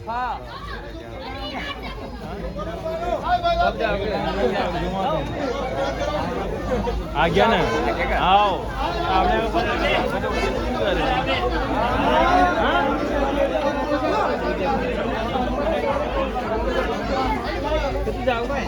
आ गया ना आओ आपने कितने जाओगे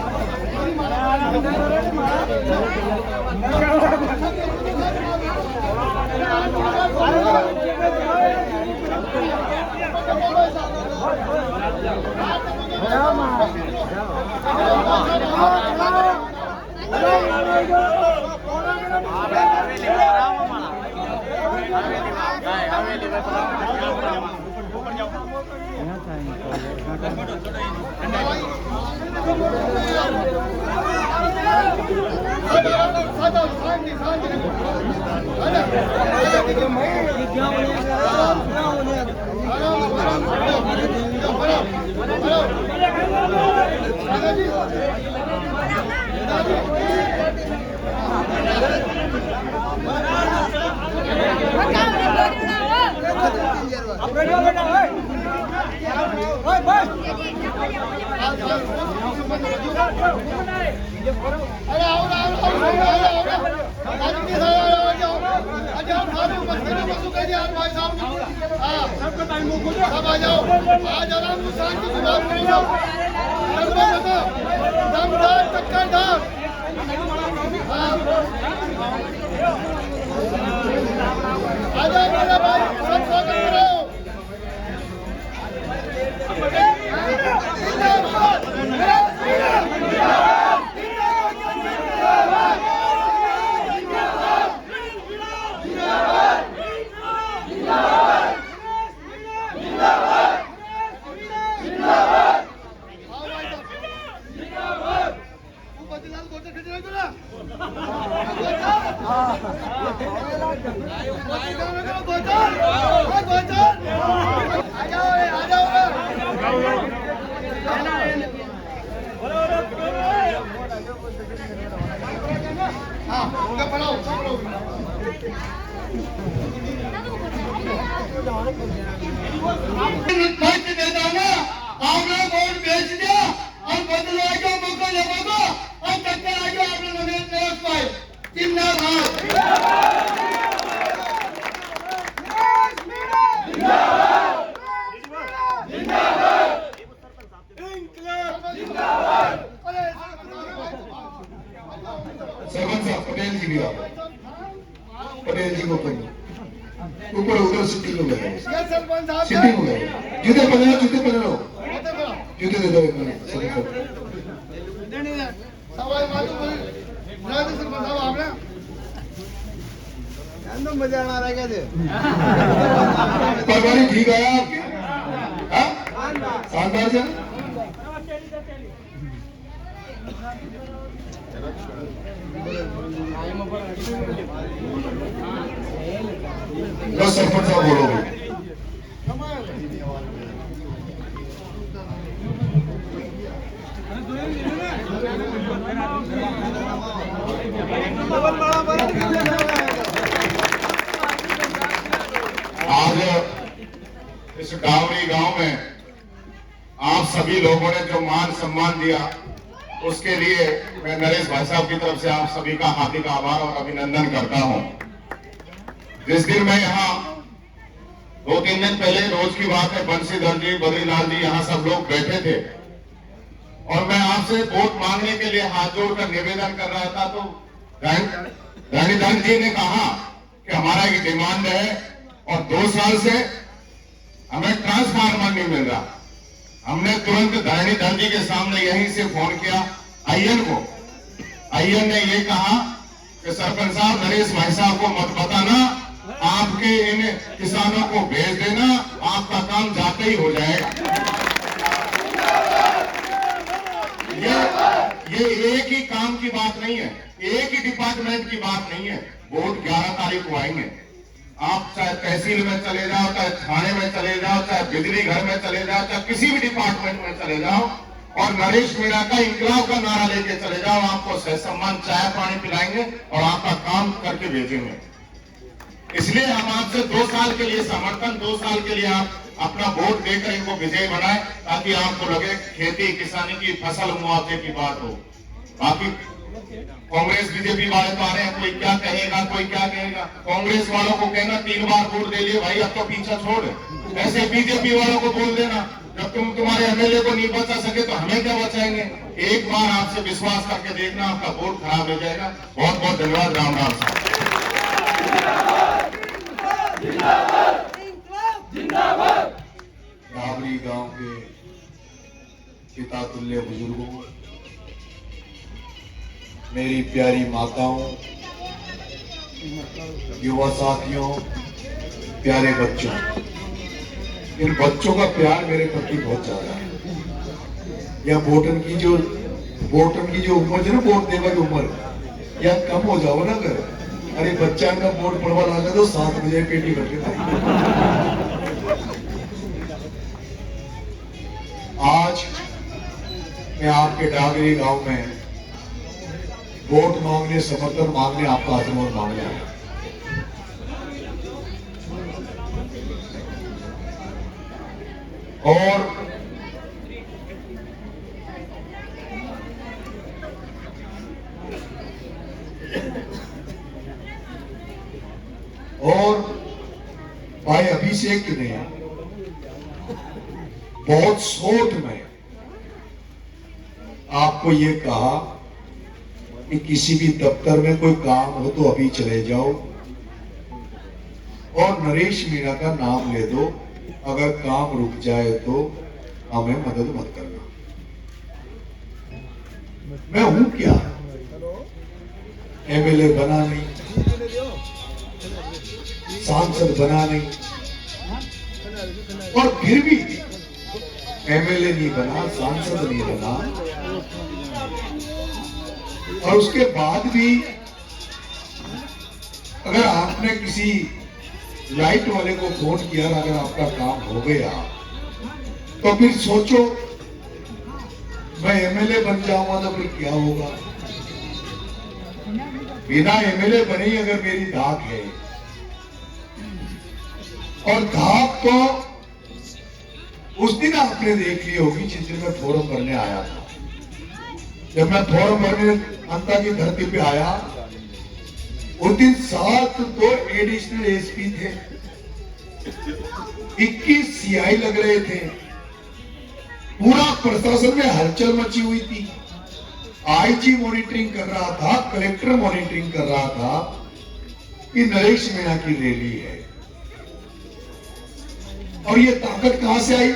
पटेल जी को ऊपर उधर सिटिंग हो गए सिटिंग हो गए जूते पहनो जूते दे दो मजा आ रहा है क्या परवारी ठीक है आपके शानदार से बस सरपंच साहब बोलोगे आज इस डावरी गांव में आप सभी लोगों ने जो मान सम्मान दिया उसके लिए मैं नरेश भाई साहब की तरफ से आप सभी का हार्दिक आभार और अभिनंदन करता हूं। जिस दिन मैं यहाँ 2-3 दिन पहले रोज की बात है बंशीधर जी बद्रीलाल जी यहाँ सब लोग बैठे थे और मैं आपसे वोट मांगने के लिए हाथ जोड़कर निवेदन कर रहा था तो धरणीधर जी ने कहा कि हमारा एक डिमांड है और 2 साल से हमें ट्रांसफार्मर नहीं मिल रहा। हमने तुरंत धरणीधर जी के सामने यहीं से फोन किया आईएन को। आईएन ने ये कहा कि सरपंच साहब नरेश भाई साहब को मत बताना, आपके इन किसानों को भेज देना, आपका काम जाते ही हो जाएगा। ये एक ही काम की बात नहीं है, एक ही डिपार्टमेंट की बात नहीं है। वोट 11 तारीख को आएंगे। आप चाहे तहसील में चले जाओ, चाहे थाने में चले जाओ, चाहे बिजली घर में चले जाओ, चाहे किसी भी डिपार्टमेंट में चले जाओ और नरेश मीणा का इंकलाब का नारा लेके चले जाओ, आपको सहसम्मान चाय पानी पिलाएंगे और आपका काम करके भेजेंगे। इसलिए हम आपसे 2 साल के लिए समर्थन, 2 साल के लिए आप अपना वोट देकर इनको विजयी बनाए, ताकि आपको लगे खेती किसानी की फसल मुआवजे की बात हो। बाकी कांग्रेस बीजेपी वाले तो आ रहे हैं, कोई क्या कहेगा कोई क्या कहेगा। कांग्रेस वालों को कहना 3 बार वोट दे लिए भाई, अब तो पीछा छोड़। ऐसे बीजेपी वालों को बोल देना, जब तुम तुम्हारे एमएलए को नहीं बचा सके तो हमें क्या बचाएंगे। एक बार आपसे विश्वास करके देखना, आपका वोट खराब हो जाएगा। बहुत बहुत धन्यवाद। राम राम साहब। डाबरी गांव के पिता तुल्य बुजुर्गों, मेरी प्यारी माताओं, युवा साथियों, प्यारे बच्चों, इन बच्चों का प्यार मेरे प्रति बहुत ज्यादा है। या वोटन की जो उम्र है ना, वोट देने की उम्र, या कम हो जाओ ना। अरे बच्चा का वोट पड़वा लगा तो 7 बजे पेटी भर के आज मैं आपके डागरी गांव में वोट मांगने, समर्थन मांगने, आपका आशीर्वाद मांगने आया। और भाई अभिषेक ने बहुत शॉर्ट में आपको ये कहा कि किसी भी दफ्तर में कोई काम हो तो अभी चले जाओ और नरेश मीणा का नाम ले दो, अगर काम रुक जाए तो हमें मदद मत करना। मैं हूं क्या, एमएलए बना नहीं, सांसद बना नहीं, और फिर भी एमएलए नहीं बना, सांसद नहीं बना, और उसके बाद भी अगर आपने किसी लाइट वाले को फोन किया, अगर आपका काम हो गया तो फिर सोचो मैं एमएलए बन जाऊंगा तो फिर क्या होगा। बिना एमएलए बने ही अगर मेरी धाक है, और धाक तो उस दिन आपने देख ली होगी जिस दिन मैं फॉर्म भरने आया था। जब मैं फॉर्म भरने अंता की धरती पे आया, उस दिन 7 तो एडिशनल एसपी थे, 21 सीआई लग रहे थे, पूरा प्रशासन में हलचल मची हुई थी। आईजी मॉनिटरिंग कर रहा था, कलेक्टर मॉनिटरिंग कर रहा था कि नरेश मीणा की रैली है। और ये ताकत कहां से आई?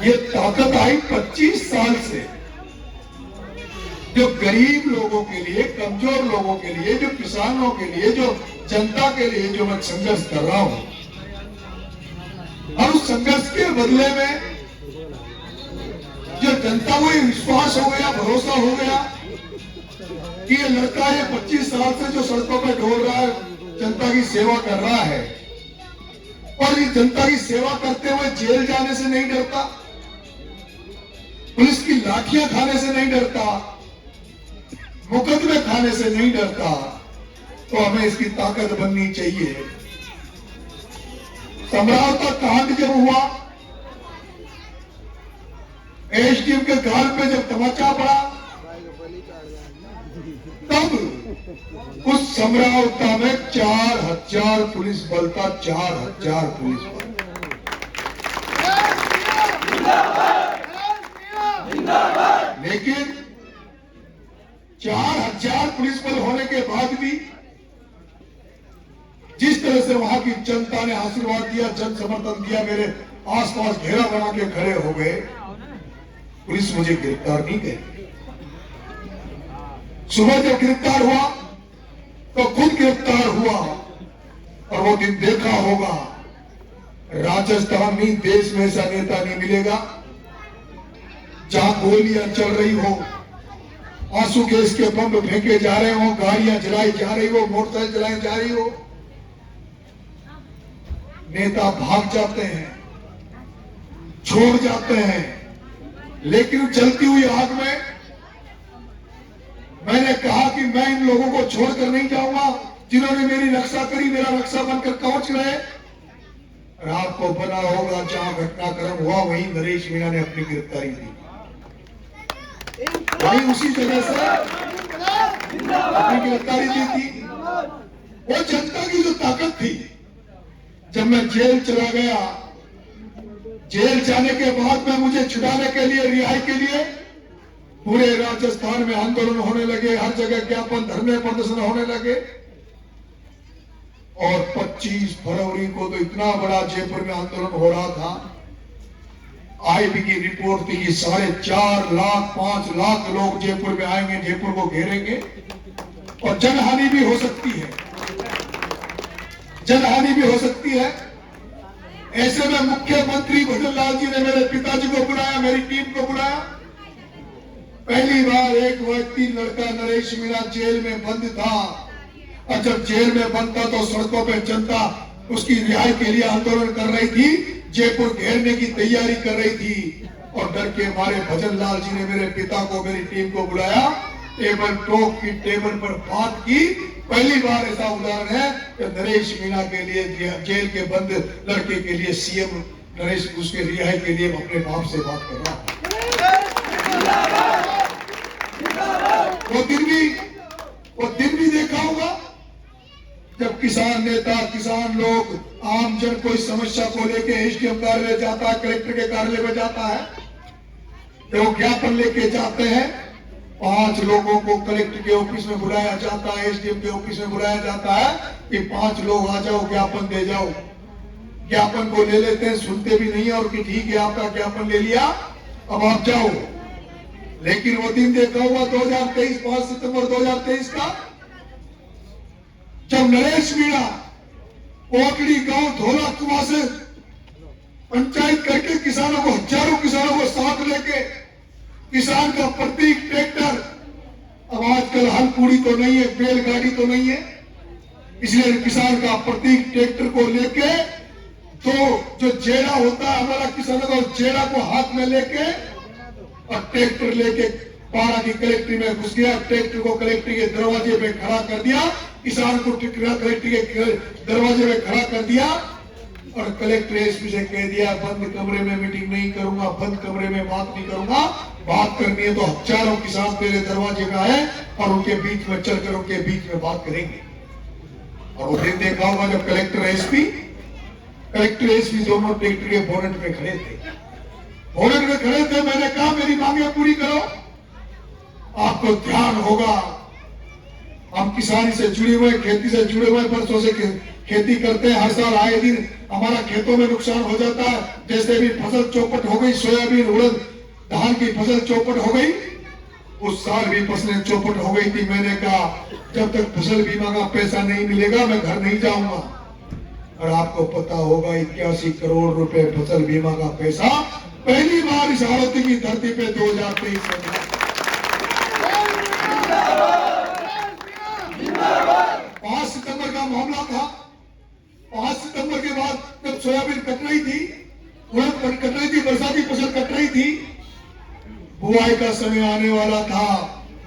ये ताकत आई 25 साल से, जो गरीब लोगों के लिए, कमजोर लोगों के लिए, जो किसानों के लिए, जो जनता के लिए जो मैं संघर्ष कर रहा हूं। और उस संघर्ष के बदले में जो जनता को ये विश्वास हो गया, भरोसा हो गया कि ये लड़का ये 25 साल से जो सड़कों पर डोल रहा है, जनता की सेवा कर रहा है, और इस जनता की सेवा करते हुए जेल जाने से नहीं डरता, पुलिस की लाठियां खाने से नहीं डरता, मुकदमे खाने से नहीं डरता, तो हमें इसकी ताकत बननी चाहिए। समराव का कांड जब हुआ, एसडीएम के गाल पे जब तमाचा पड़ा, तब उस समरावता में 4000 पुलिस बल था, 4000 पुलिस बल। लेकिन 4000 पुलिस बल होने के बाद भी जिस तरह से वहां की जनता ने आशीर्वाद दिया, जन समर्थन दिया, मेरे आसपास घेरा बना के खड़े हो गए, पुलिस मुझे गिरफ्तार नहीं करी। सुबह जब गिरफ्तार हुआ तो खुद गिरफ्तार हुआ, और वो दिन देखा होगा, राजस्थान नहीं, देश में ऐसा नेता नहीं मिलेगा जहां गोलियां चल रही हो, आंसू गैस के बम फेंके जा रहे हो, गाड़ियां जलाई जा रही हो, मोटरसाइकिल जलाई जा रही हो, नेता भाग जाते हैं, छोड़ जाते हैं। लेकिन जलती हुई आग में मैंने कहा कि मैं इन लोगों को छोड़कर नहीं जाऊंगा जिन्होंने मेरी रक्षा करी, मेरा रक्षा बनकर कवच रहे। रात को बना होगा जहां घटनाक्रम हुआ वहीं नरेश मीणा ने अपनी गिरफ्तारी दी, वहीं उसी जगह से अपनी गिरफ्तारी दी थी। वो जनता की जो ताकत थी, जब मैं जेल चला गया, जेल जाने के बाद में मुझे छुड़ाने के लिए, रिहाई के लिए पूरे राजस्थान में आंदोलन होने लगे, हर जगह ज्ञापन, धरने, प्रदर्शन होने लगे। और 25 फरवरी को तो इतना बड़ा जयपुर में आंदोलन हो रहा था, आईबी की रिपोर्ट थी कि 4.5 लाख 5 लाख लोग जयपुर में आएंगे, जयपुर को घेरेंगे और जनहानि भी हो सकती है, जनहानि भी हो सकती है। ऐसे में मुख्यमंत्री भजन लाल जी ने मेरे पिताजी को बुलाया, मेरी टीम को बुलाया। पहली बार एक व्यक्ति, लड़का नरेश मीणा जेल में बंद था, और जब जेल में बंद था तो सड़कों पे जनता उसकी रिहाई के लिए आंदोलन कर रही थी, जयपुर घेरने की तैयारी कर रही थी। और डर के मारे भजन लाल जी ने मेरे पिता को, मेरी टीम को बुलाया, टेबल टॉक की, टेबल पर बात की। पहली बार ऐसा उदाहरण है कि नरेश मीणा के लिए, जेल के बंद लड़के के लिए सीएम नरेश, उसके रिहाई के लिए अपने बाप से बात कर रहा हूं। वो दिन भी देखा होगा जब किसान नेता, किसान लोग, आम जन कोई समस्या को लेके एसडीएम कार्यालय जाता है, कलेक्टर के कार्यालय में जाता है, तो ज्ञापन लेके जाते हैं। 5 लोगों को कलेक्टर के ऑफिस में बुलाया जाता है, एसडीएम के ऑफिस में बुलाया जाता है कि 5 लोग आ जाओ, ज्ञापन दे जाओ। ज्ञापन को ले लेते हैं, सुनते भी नहीं है, और कि ठीक है आपका ज्ञापन ले लिया, अब आप जाओ। लेकिन वो दिन देखा हुआ 2023, 5 सितंबर 2023 का, जब नरेश मीणा पोटली गांव धोला कुआं से पंचायत करके किसानों को, हजारों किसानों को साथ लेके, किसान का प्रतीक ट्रैक्टर, अब आजकल हलपुड़ी तो नहीं है, बैलगाड़ी तो नहीं है, इसलिए किसान का प्रतीक ट्रैक्टर को लेके, तो जो जेड़ा होता है हमारा किसानों का, जेड़ा को हाथ में लेके और ट्रैक्टर लेके पारा की कलेक्ट्री में घुस गया। ट्रैक्टर को कलेक्ट्री के दरवाजे पे खड़ा कर दिया, किसान को कलेक्ट्री के दरवाजे पे खड़ा कर दिया, और कलेक्टर एसपी से कह दिया बंद कमरे में मीटिंग नहीं करूंगा, बंद कमरे में बात नहीं करूंगा, बात करनी है तो हजारों किसान तेरे दरवाजे का है और उनके बीच में चलकर उनके बीच में बात करेंगे। और वो दिन देखा होगा जब कलेक्टर एसपी दोनों ट्रैक्टर के बोनट में खड़े थे, बोनट में खड़े थे। मैंने कहा मेरी मांगे पूरी करो, आपको ध्यान होगा हम किसानी से जुड़े हुए, खेती से जुड़े हुए, बरसों से खेती करते हैं, हर साल आए दिन हमारा खेतों में नुकसान हो जाता है। जैसे भी फसल चौपट हो गई, सोयाबीन, उड़द, धान की फसल चौपट हो गई, उस साल भी फसलें चौपट हो गई थी। मैंने कहा जब तक फसल बीमा का पैसा नहीं मिलेगा मैं घर नहीं जाऊंगा। और आपको पता होगा 81 करोड़ रुपए फसल बीमा का पैसा पहली बार इस हालत की धरती पे 2023 में मिला। 5 सितंबर का मामला था। 5 सितंबर के बाद जब सोयाबीन कट रही थी, उड़द कट रही थी, बरसाती फसल कट रही थी, बुआई का समय आने वाला था।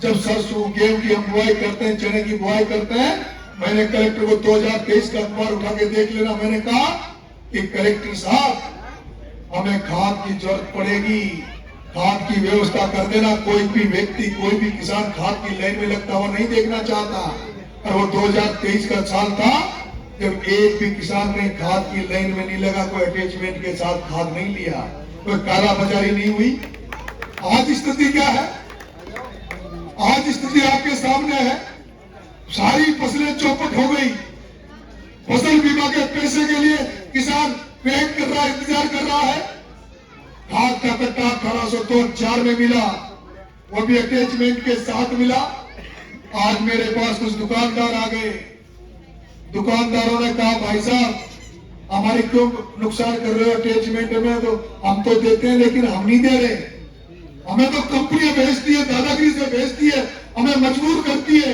जब सरसों गेहूं की हम बुआई करते हैं, चने की बुआई करते हैं, मैंने कलेक्टर को 2023 का अखबार उठा के देख लेना। मैंने कहा कि कलेक्टर साहब हमें खाद की जरूरत पड़ेगी, खाद की व्यवस्था कर देना। कोई भी व्यक्ति, कोई भी किसान खाद की लाइन में लगता हुआ नहीं देखना चाहता। और वो 2023 का साल था जब एक भी किसान ने खाद की लाइन में नहीं लगा, कोई अटैचमेंट के साथ खाद नहीं लिया, कोई काला बाजारी नहीं हुई। आज स्थिति क्या है? आज स्थिति आपके सामने है। सारी फसलें चौपट हो गई। फसल बीमा के पैसे के लिए किसान वेट कर रहा है, इंतजार कर रहा है। खाद का कट्टा 1804 में मिला, वो भी अटैचमेंट के साथ मिला। आज मेरे पास कुछ दुकानदार आ गए। दुकानदारों ने कहा भाई साहब हमारी क्यों नुकसान कर रहे हो अटैचमेंट में? तो हम तो देते हैं लेकिन हम नहीं दे रहे, हमें तो कंपनियां भेजती है, दादागिरी से भेजती है, हमें मजबूर करती है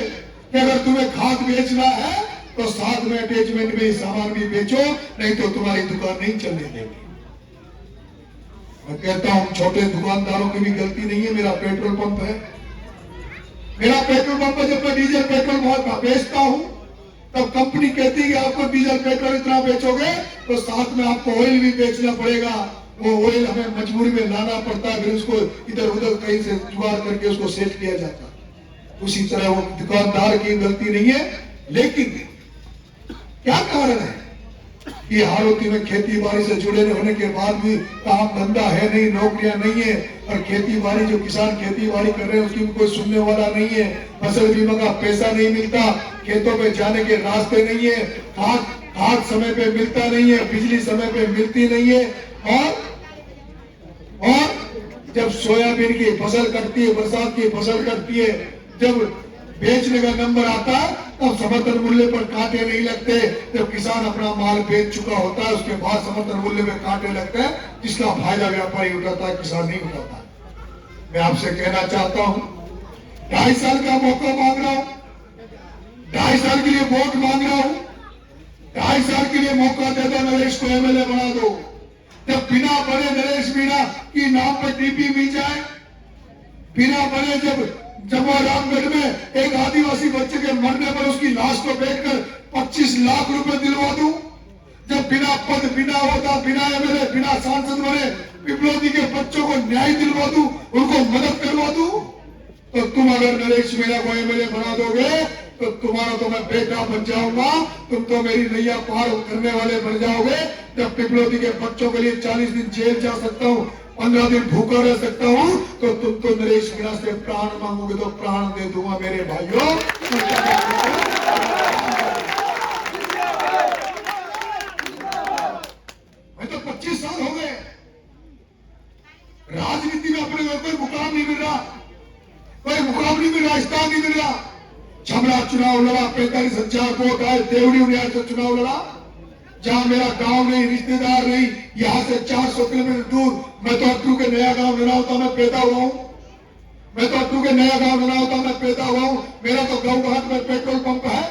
कि अगर तुम्हें खाद बेचना है तो साथ में अटैचमेंट में सामान भी बेचो, नहीं तो तुम्हारी दुकान नहीं चलने देंगे। मैं कहता हूं छोटे दुकानदारों की भी गलती नहीं है। मेरा पेट्रोल पंप है, मेरा पेट्रोल पंप है। जब मैं डीजल पेट्रोल बेचता हूं तब कंपनी कहती है कि आपको डीजल पेट्रोल इतना बेचोगे तो साथ में आपको ऑयल भी बेचना पड़ेगा। वो ऑयल हमें मजबूरी में लाना पड़ता है, फिर उसको इधर उधर कहीं से जुगाड़ करके उसको सेल किया जाता है। उसी तरह वो दुकानदार की गलती नहीं है, लेकिन क्या कारण है कि हालती में खेती बाड़ी से जुड़े होने के बाद भी काम धंधा है नहीं, नौकरियां नहीं है, और खेती बाड़ी जो किसान खेती बाड़ी कर रहे हैं उसकी कोई सुनने वाला नहीं है। फसल बीमा का पैसा नहीं मिलता, खेतों पे जाने के रास्ते नहीं है, खाद समय पे मिलता नहीं है, बिजली समय पे मिलती नहीं है, और जब सोयाबीन की फसल कटती है, बरसात की फसल कटती है, जब बेचने का नंबर आता है तब समर्थन मूल्य पर कांटे नहीं लगते। जब किसान अपना माल बेच चुका होता है उसके बाद समर्थन मूल्य में कांटे लगते हैं, जिसका फायदा व्यापारी उठाता है, किसान नहीं उठाता। मैं आपसे कहना चाहता हूं, 2.5 साल का मौका मांग रहा हूं, 2.5 साल के लिए वोट मांग रहा हूं, 2.5 साल के लिए मौका दे दो, नरेश को एमएलए बना दो। जब बिना बड़े नरेश मीणा की नाम पर डीपी मिल जाए, बिना बड़े जब रामगढ़ में एक आदिवासी बच्चे के मरने पर उसकी लाश को बेचकर 25 लाख रुपए दिलवा दूं, जब बिना पद, बिना होता, बिना एमएलए, बिना सांसद बने पिपलोदी के बच्चों को न्याय दिलवा दूं, उनको मदद करवा दूं, तो तुम अगर नरेश मीणा को एमएलए बना दोगे तो तुम्हारा तो मैं बेटा बन जाऊंगा, तुम तो मेरी नैया पार करने वाले बन जाओगे। जब पिपलोदी के बच्चों के लिए 40 दिन जेल जा सकता हूँ, 15 दिन भूखा रह सकता हूँ, तो तुम तो नरेश मीणा से प्राण मांगोगे तो प्राण दे दूंगा मेरे भाइयों। मैं तो 25 साल हो गए राजनीति में, अपने कोई मुकाम नहीं मिल रहा, कोई मुकाम नहीं मिल रहा, स्थान नहीं मिल रहा। छमड़ा चुनाव लड़ा, 45,000 वोट आए, देवड़ी उनियार से चुनाव लड़ा, जहां मेरा गांव नहीं, रिश्तेदार नहीं, यहां से 400 किलोमीटर दूर। मैं तो अट्टू के नया गांव ननावता में पैदा हुआ हूं, मैं तो अट्टू के नया गांव ननावता में पैदा हुआ हूं। मेरा तो गांव घाट में पेट्रोल पंप है,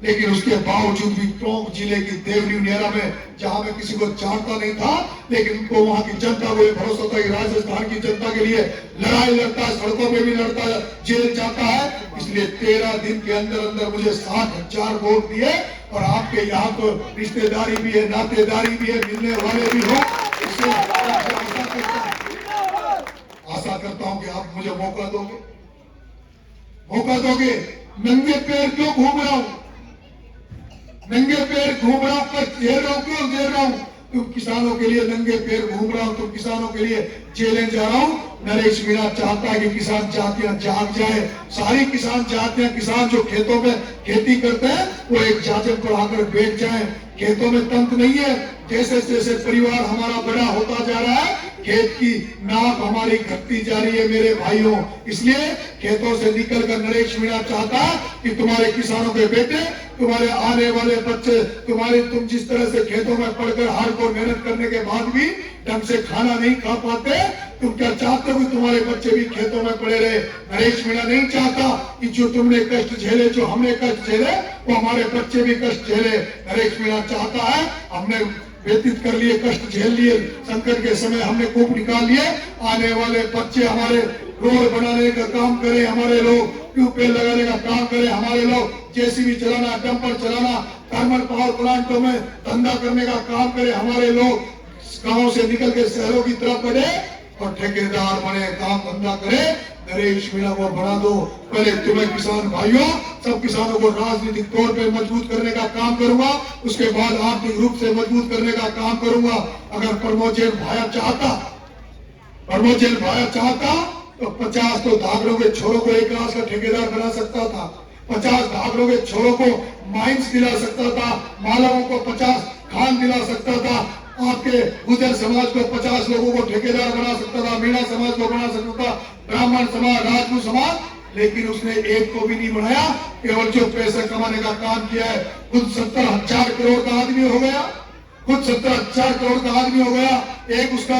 लेकिन उसके बावजूद भी टोंक जिले की देवरी उनियारा में, जहां मैं किसी को जानता नहीं था, लेकिन उनको वहां की जनता को भरोसा था कि राजस्थान की जनता के लिए लड़ाई लड़ता है, सड़कों में भी लड़ता है, जेल जाता है। इसलिए 13 दिन के अंदर अंदर मुझे 60,000 वोट दिए, और आपके यहाँ तो रिश्तेदारी भी है, नातेदारी भी है, मिलने वाले भी हो। इसलिए आशा करता हूं कि आप मुझे मौका दोगे, मौका दोगे। नंगे पैर क्यों घूम रहा हूं, नंगे पैर घूम रहा हूं, पर झेल रहा हूं, क्यों झेल रहा हूं? तुम किसानों के लिए नंगे पैर घूम रहा हूं, तुम किसानों के लिए जेलें जा रहा हूं। नरेश मीणा चाहता है कि किसान जातियां जाग जाए, सारी किसान जातियां, किसान जो खेतों में खेती करते हैं वो एक जाजम पर आकर बैठ जाए। खेतों में तंत्र नहीं है, जैसे जैसे परिवार हमारा बड़ा होता जा रहा है, खेत की नाप हमारी घटती जा रही है मेरे भाइयों। इसलिए खेतों से निकलकर नरेश मीणा चाहता है कि तुम्हारे किसानों के बेटे, तुम्हारे आने वाले बच्चे, तुम जिस तरह से खेतों में पढ़कर हार्डकोर मेहनत करने के बाद भी ढंग से खाना नहीं खा पाते, तुम क्या चाहते हो कि तुम्हारे बच्चे भी खेतों में पड़े रहे? नरेश मीणा नहीं चाहता कि जो तुमने कष्ट झेले, जो हमने कष्ट झेले, वो हमारे बच्चे भी कष्ट झेले। नरेश मीणा चाहता है, हमने व्यतीत कर लिए, कष्ट झेल लिए, संकट के समय हमने कूप निकाल लिए, आने वाले बच्चे हमारे रोड बनाने का काम करें, हमारे लोग ट्यूबवेल लगाने का काम करें, हमारे लोग जेसीबी चलाना, डंपर चलाना, थर्मल पावर प्लांटों में धंधा करने का काम करें, हमारे लोग गांव से निकल के शहरों की तरफ बढ़े और ठेकेदार बने, काम धंधा करे। नरेश मीणा को बना दो। पहले तुम्हें किसान भाइयों, सब किसानों को राजनीतिक तौर पे मजबूत करने का काम करूंगा, उसके बाद आर्थिक रूप से मजबूत करने का काम करूंगा। अगर प्रमोद भाया चाहता तो 50 तो धागरों के छोरों को 1 लाख का ठेकेदार बना सकता था, 50 धागरों के छोरों को माइंस दिला सकता था, मालवों को 50 खान दिला सकता था, आपके गुजर समाज को 50 लोगों को ठेकेदार बना सकता था, मीणा समाज को बना सकता था, ब्राह्मण समाज, राजपूत समाज, लेकिन उसने एक को भी नहीं बनाया। केवल जो पैसे कमाने का काम किया है, खुद 70,000 करोड़ का आदमी हो गया, खुद 70,000 करोड़ का आदमी हो गया। एक उसका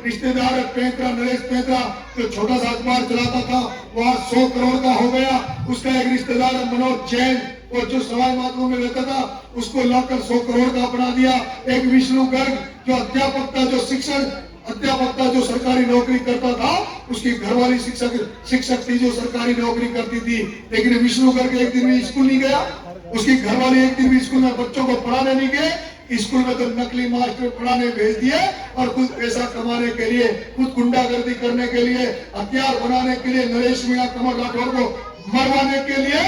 रिश्तेदार है पेंत्रा, नरेश पेंत्रा, जो छोटा सा अखबार चलाता था, वह 100 करोड़ का हो गया। उसका एक रिश्तेदार है मनोज जैन, और जो सवाई माधोपुर में रहता था, उसको लाकर 100 करोड़ का बना दिया। एक विष्णु गर्ग जो अध्यापक था, जो अध्यापक था, जो सरकारी नौकरी करता था, उसकी घरवाली शिक्षक थी जो सरकारी नौकरी करती थी, लेकिन विष्णु गर्ग एक दिन भी स्कूल नहीं गया, उसकी घरवाली एक दिन भी स्कूल में बच्चों को पढ़ाने नहीं गए, स्कूल में तो नकली मास्टर पढ़ाने भेज दिए और खुद पैसा कमाने के लिए, खुद गुंडागर्दी करने के लिए, हथियार बनाने के लिए, नरेश मीणा कमल राठौर को मरवाने के लिए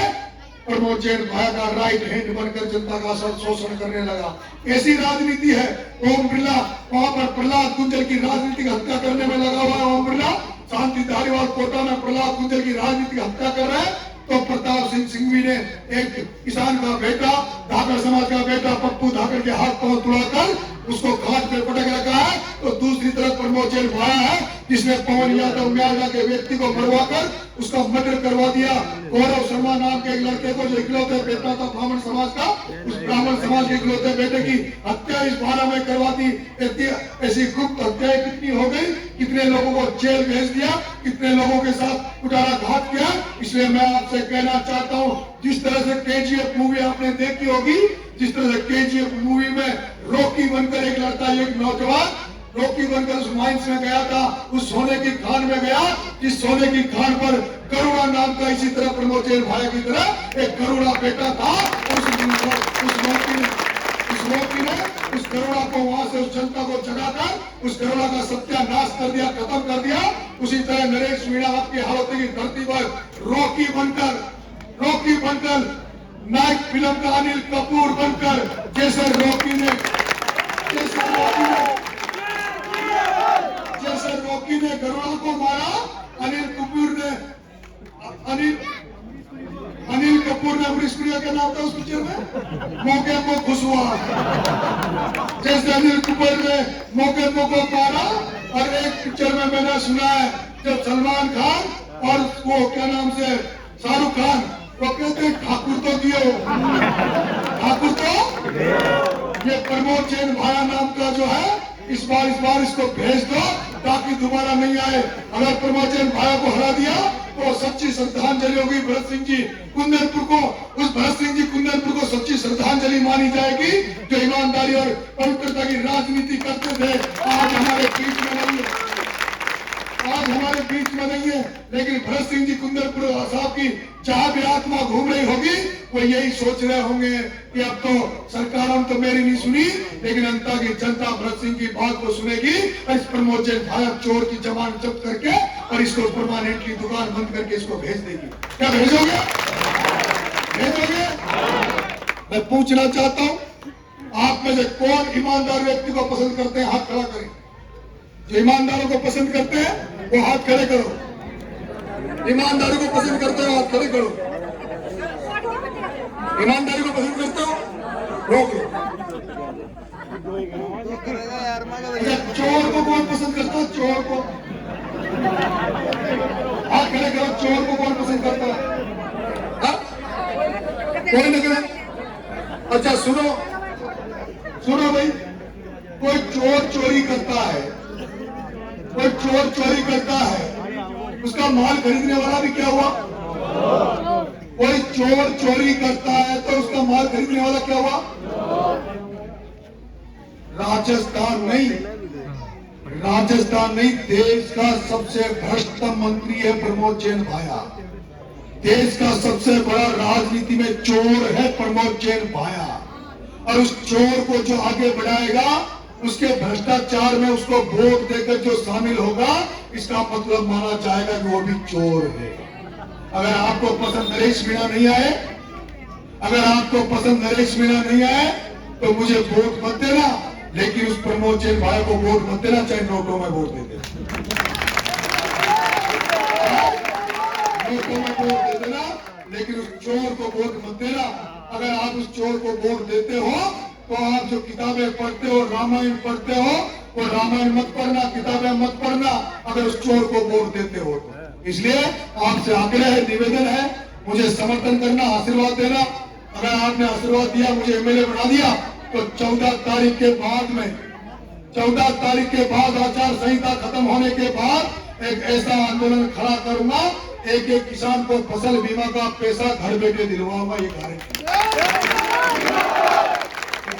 प्रमोद जैन भाया का राइट हैंड बनकर जनता का शोषण करने लगा। ऐसी राजनीति है। ओम बिरला वहां पर प्रहलाद गुंजर की राजनीतिक हत्या करने में लगा हुआ है। ओम बिरला शांति धारीवाल कोटा में प्रहलाद गुंजर की राजनीतिक हत्या कर रहे हैं, तो प्रताप सिंह सिंघवी ने एक किसान का बेटा, धाकड़ समाज का बेटा पप्पू धाकड़ के हाथ पांव तुड़ाकर उसको घाट पे पटक रखा है। तो दूसरी तरफ प्रमोद जैन भाया है जिसने पवन यादव म्यागा के व्यक्ति को मरवाकर उसका मर्डर करवा दिया। गौरव शर्मा नाम के एक लड़के को जो इकलौते बेटा था ब्राह्मण समाज का, उस ब्राह्मण समाज के इकलौते बेटे की हत्या इस भारा में करवा दी। ऐसी गुप्त हत्याएं कितनी हो गई, कितने लोगों को जेल भेज दिया, कितने लोगों के साथ कुटारा घात किया। इसलिए मैं आपसे कहना चाहता हूँ, जिस तरह से केजीएफ मूवी आपने देखी होगी, जिस तरह से केजीएफ मूवी में रॉकी बनकर एक लड़का, एक नौजवान रॉकी बनकर उस माइंस में गया था, उस सोने की खान में गया, जिस सोने की खान पर करुणा नाम का इसी तरह प्रमोद जैन भाई की तरह एक करुणा बेटा था। उस करुणा को वहां से उस जनता को जगाकर उस करुणा का सत्यानाश कर दिया, खत्म कर दिया। उसी तरह नरेश मीणा आपकी हालत की धरती पर रॉकी बनकर नायक फिल्म का अनिल कपूर बनकर जैसे रॉकी ने करुणा को मारा, अनिल कपूर ने अमरीश पुरी का नाम था उस पिक्चर में, मौके को खुश हुआ। जैसे अनिल कपूर ने मौके को मारा। और एक पिक्चर में मैंने सुना है जब सलमान खान और वो क्या नाम से शाहरुख खान वो कहते ठाकुर तो दियो, ठाकुर तो। ये प्रमोद जैन भाया नाम का जो है इस बार इसको भेज दो ताकि दोबारा नहीं आए। अगर प्रमोद जैन भाया को हरा दिया तो सच्ची श्रद्धांजलि होगी भरत सिंह जी कुंदनपुर को। उस भरत सिंह जी कुंदनपुर को सच्ची श्रद्धांजलि मानी जाएगी जो ईमानदारी और पवित्रता की राजनीति करते थे। आज हमारे बीच में नहीं है, लेकिन भरत सिंह जी कुंदनपुर साहब की जहां भी आत्मा घूम रही होगी वो यही सोच रहे होंगे कि अब तो सरकारों तो मेरी नहीं सुनी, लेकिन जनता की जनता भरत सिंह की बात को सुनेगी। इस प्रमोद जैन भाया चोर की जमानत जब्त करके और इसको परमानेंटली दुकान बंद करके इसको भेज देगी। क्या भेजोगे? मैं पूछना चाहता हूँ, आप में से कौन ईमानदार व्यक्ति को पसंद करते हैं? हाथ खड़ा करें। जो ईमानदारों को पसंद करते हैं वो हाथ खड़े करो। ईमानदारी को पसंद करते हो हाथ खड़े करो। ईमानदारी को पसंद करते हो रोक लो। चोर को कौन पसंद करता है? चोर को हाथ खड़े करो। चोर को कौन पसंद करता है? कोई नहीं करे। अच्छा सुनो भाई, कोई चोरी करता है, उसका माल खरीदने वाला भी क्या हुआ? कोई चोर चोरी करता है तो उसका माल खरीदने वाला क्या हुआ? राजस्थान नहीं, देश का सबसे भ्रष्ट मंत्री है प्रमोद जैन भाया। देश का सबसे बड़ा राजनीति में चोर है प्रमोद जैन भाया। और उस चोर को जो आगे बढ़ाएगा, उसके भ्रष्टाचार में उसको वोट देकर जो शामिल होगा, इसका मतलब माना जाएगा कि वो भी चोर है। अगर आपको पसंद नरेश मीणा नहीं आए, तो मुझे वोट मत देना, लेकिन उस प्रमोद जैन भाई को वोट मत देना, चाहे नोटों में वोट दे देना, लेकिन उस चोर को वोट मत देना। अगर आप उस चोर को वोट देते हो तो आप जो किताबें पढ़ते हो, रामायण पढ़ते हो, वो रामायण मत पढ़ना, किताबें मत पढ़ना अगर उस चोर को वोट देते हो तो। इसलिए आपसे आग्रह है, निवेदन है, मुझे समर्थन करना, आशीर्वाद देना। अगर आपने आशीर्वाद दिया, मुझे एमएलए बना दिया, तो 14 तारीख के बाद आचार संहिता खत्म होने के बाद एक ऐसा आंदोलन खड़ा करूंगा, एक किसान को फसल बीमा का पैसा घर बैठे दिलवाऊंगा। ये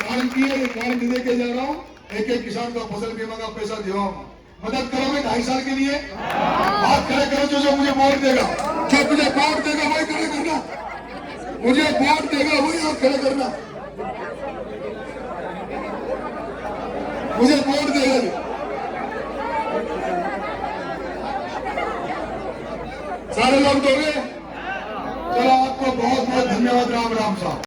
गारंटी दे के जा रहा हूँ, एक किसान का फसल बीमा का पैसा दिलवाऊंगा। मदद करोगे 2.5 साल के लिए? हाथ खड़े करो जो मुझे वोट देगा, वही खड़े करना। मुझे वोट देगा वही हाथ खड़ा करना, मुझे वोट देगा। सारे लोग दोगे? चलो आपको बहुत बहुत धन्यवाद। राम राम साहब।